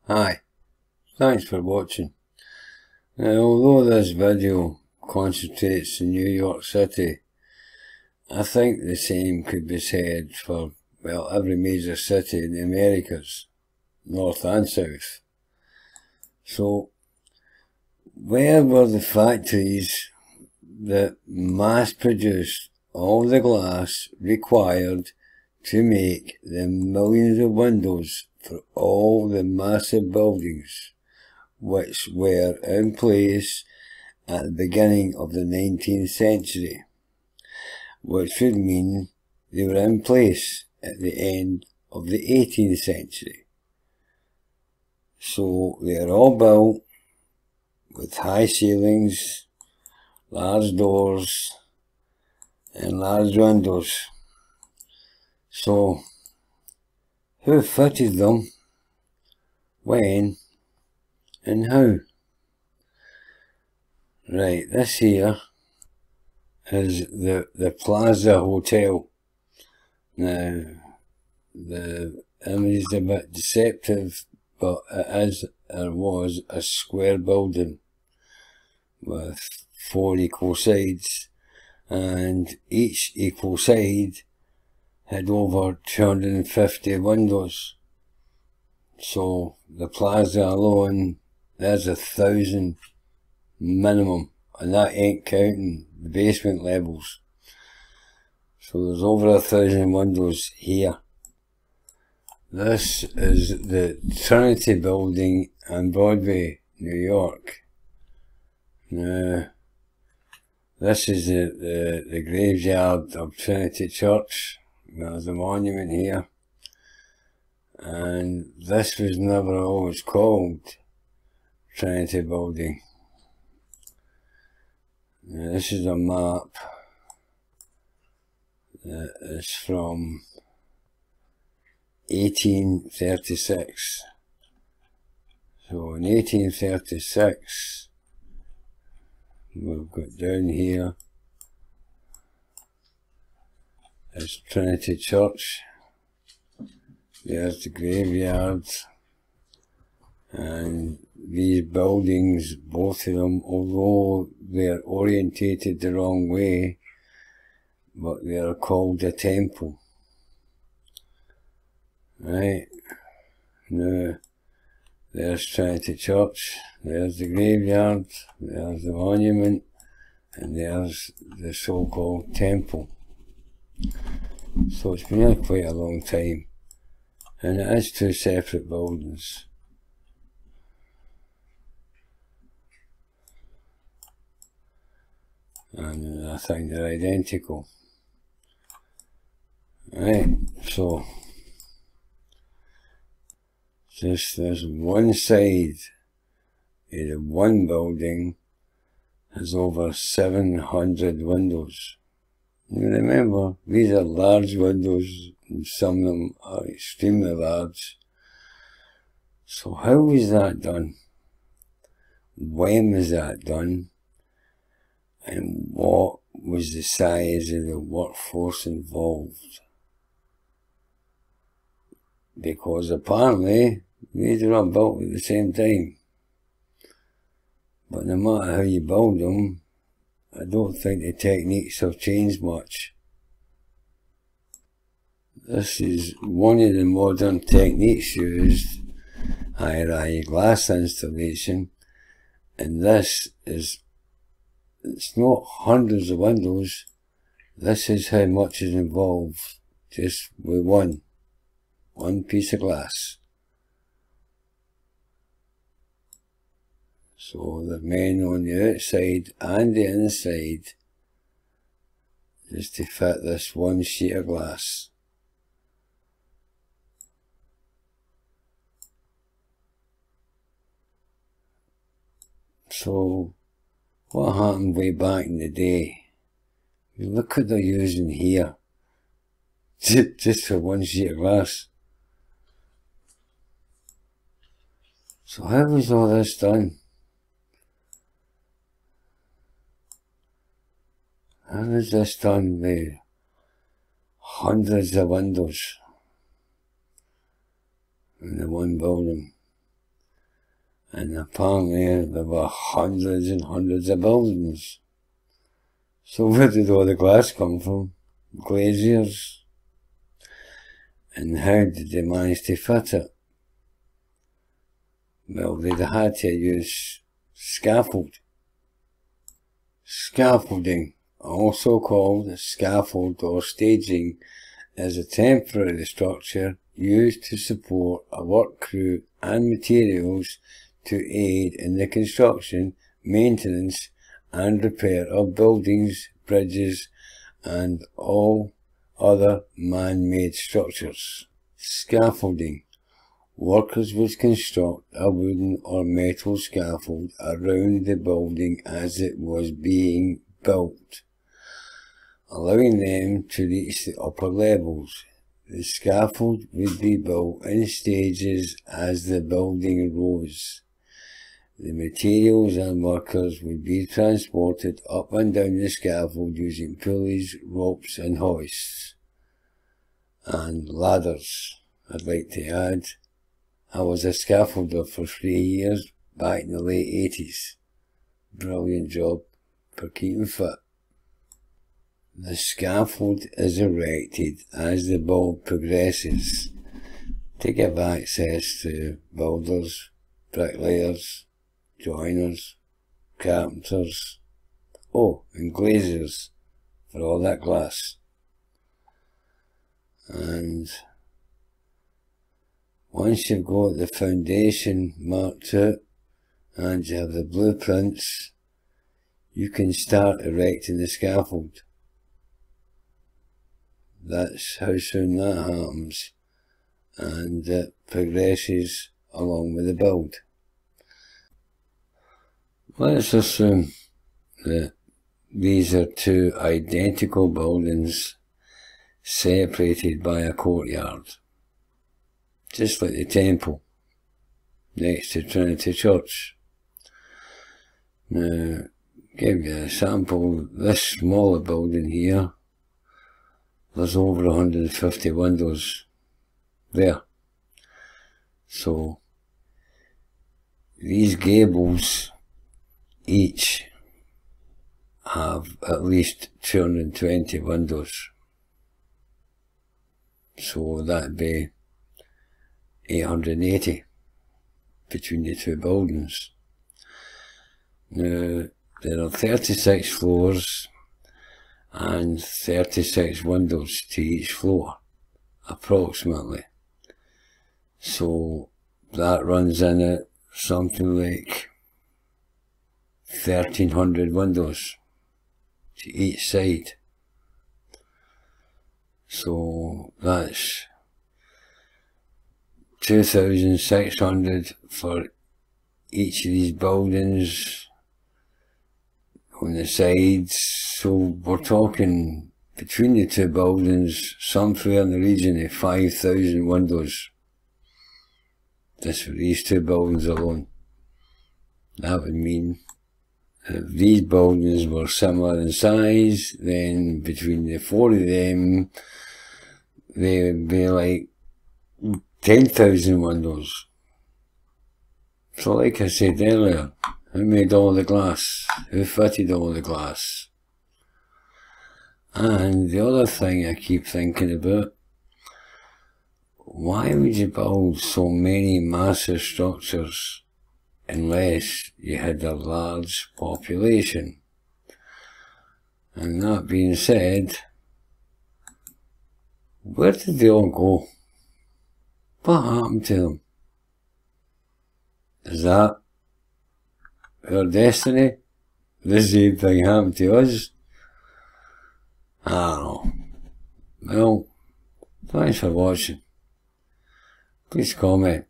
Hi, thanks for watching. Now, although this video concentrates in New York City, I think the same could be said for, well, every major city in the Americas, north and south. So, where were the factories that mass-produced all the glass required to make the millions of windows for all the massive buildings which were in place at the beginning of the 19th century, which would mean they were in place at the end of the 18th century. So they are all built with high ceilings, large doors, and large windows. So, who fitted them, when, and how? Right, this here is the Plaza Hotel. Now, the image is a bit deceptive, but it is, or was, a square building with 4 equal sides, and each equal side had over 250 windows. So the plaza alone, there's 1,000 minimum, and that ain't counting the basement levels. So there's over 1,000 windows here. This is the Trinity Building on Broadway, New York. Now, this is the graveyard of Trinity Church. There's a monument here. And this was never always called Trinity Building. Now, this is a map that is from 1836. So in 1836, we've got down here is Trinity Church. There's the graveyard, and these buildings, both of them, although they're orientated the wrong way, but they are called a temple. Right, now there's Trinity Church, there's the graveyard, there's the monument, and there's the so-called temple. So it's been here quite a long time, and it is 2 separate buildings. And I think they're identical. Right, so just this one side of the one building has over 700 windows. You remember, these are large windows, and some of them are extremely large. So how was that done? When was that done? And what was the size of the workforce involved? Because apparently these were all built at the same time. But no matter how you build them, I don't think the techniques have changed much. This is one of the modern techniques used, high-rise glass installation, and this is, it's not hundreds of windows. This is how much is involved just with one piece of glass. So the men on the outside and the inside just to fit this one sheet of glass. So what happened way back in the day? Look what they're using here, just for one sheet of glass. So how was all this done? How was this done with hundreds of windows in the one building? and apparently there were hundreds and hundreds of buildings. So where did all the glass come from? Glaziers. And how did they manage to fit it? Well, they'd had to use scaffold. Scaffolding, also called scaffold or staging, is a temporary structure used to support a work crew and materials to aid in the construction, maintenance and repair of buildings, bridges and all other man-made structures. Scaffolding. Workers would construct a wooden or metal scaffold around the building as it was being built, allowing them to reach the upper levels. The scaffold would be built in stages as the building rose. The materials and workers would be transported up and down the scaffold using pulleys, ropes and hoists. And ladders, I'd like to add. I was a scaffolder for 3 years back in the late 80s. Brilliant job for keeping fit. The scaffold is erected as the build progresses to give access to builders, bricklayers, joiners, carpenters, and glaziers for all that glass. And once you've got the foundation marked out and you have the blueprints, you can start erecting the scaffold. That's how soon that happens, and it progresses along with the build. Let's assume that these are two identical buildings separated by a courtyard, just like the temple next to Trinity Church. Now, give you a sample. This smaller building here, there's over 150 windows there. So these gables each have at least 220 windows. So that'd be 880 between the two buildings. Now, there are 36 floors and 36 windows to each floor, approximately. So that runs in at something like 1,300 windows to each side. So that's 2,600 for each of these buildings on the sides. So we're talking between the two buildings somewhere in the region of 5,000 windows just for these two buildings alone. That would mean if these buildings were similar in size, then between the four of them they would be like 10,000 windows. So like I said earlier, who made all the glass? Who fitted all the glass? And the other thing I keep thinking about, why would you build so many massive structures unless you had a large population? And that being said, where did they all go? What happened to them? Is that our destiny? The same thing happened to us? I don't know. Well, thanks for watching. Please comment,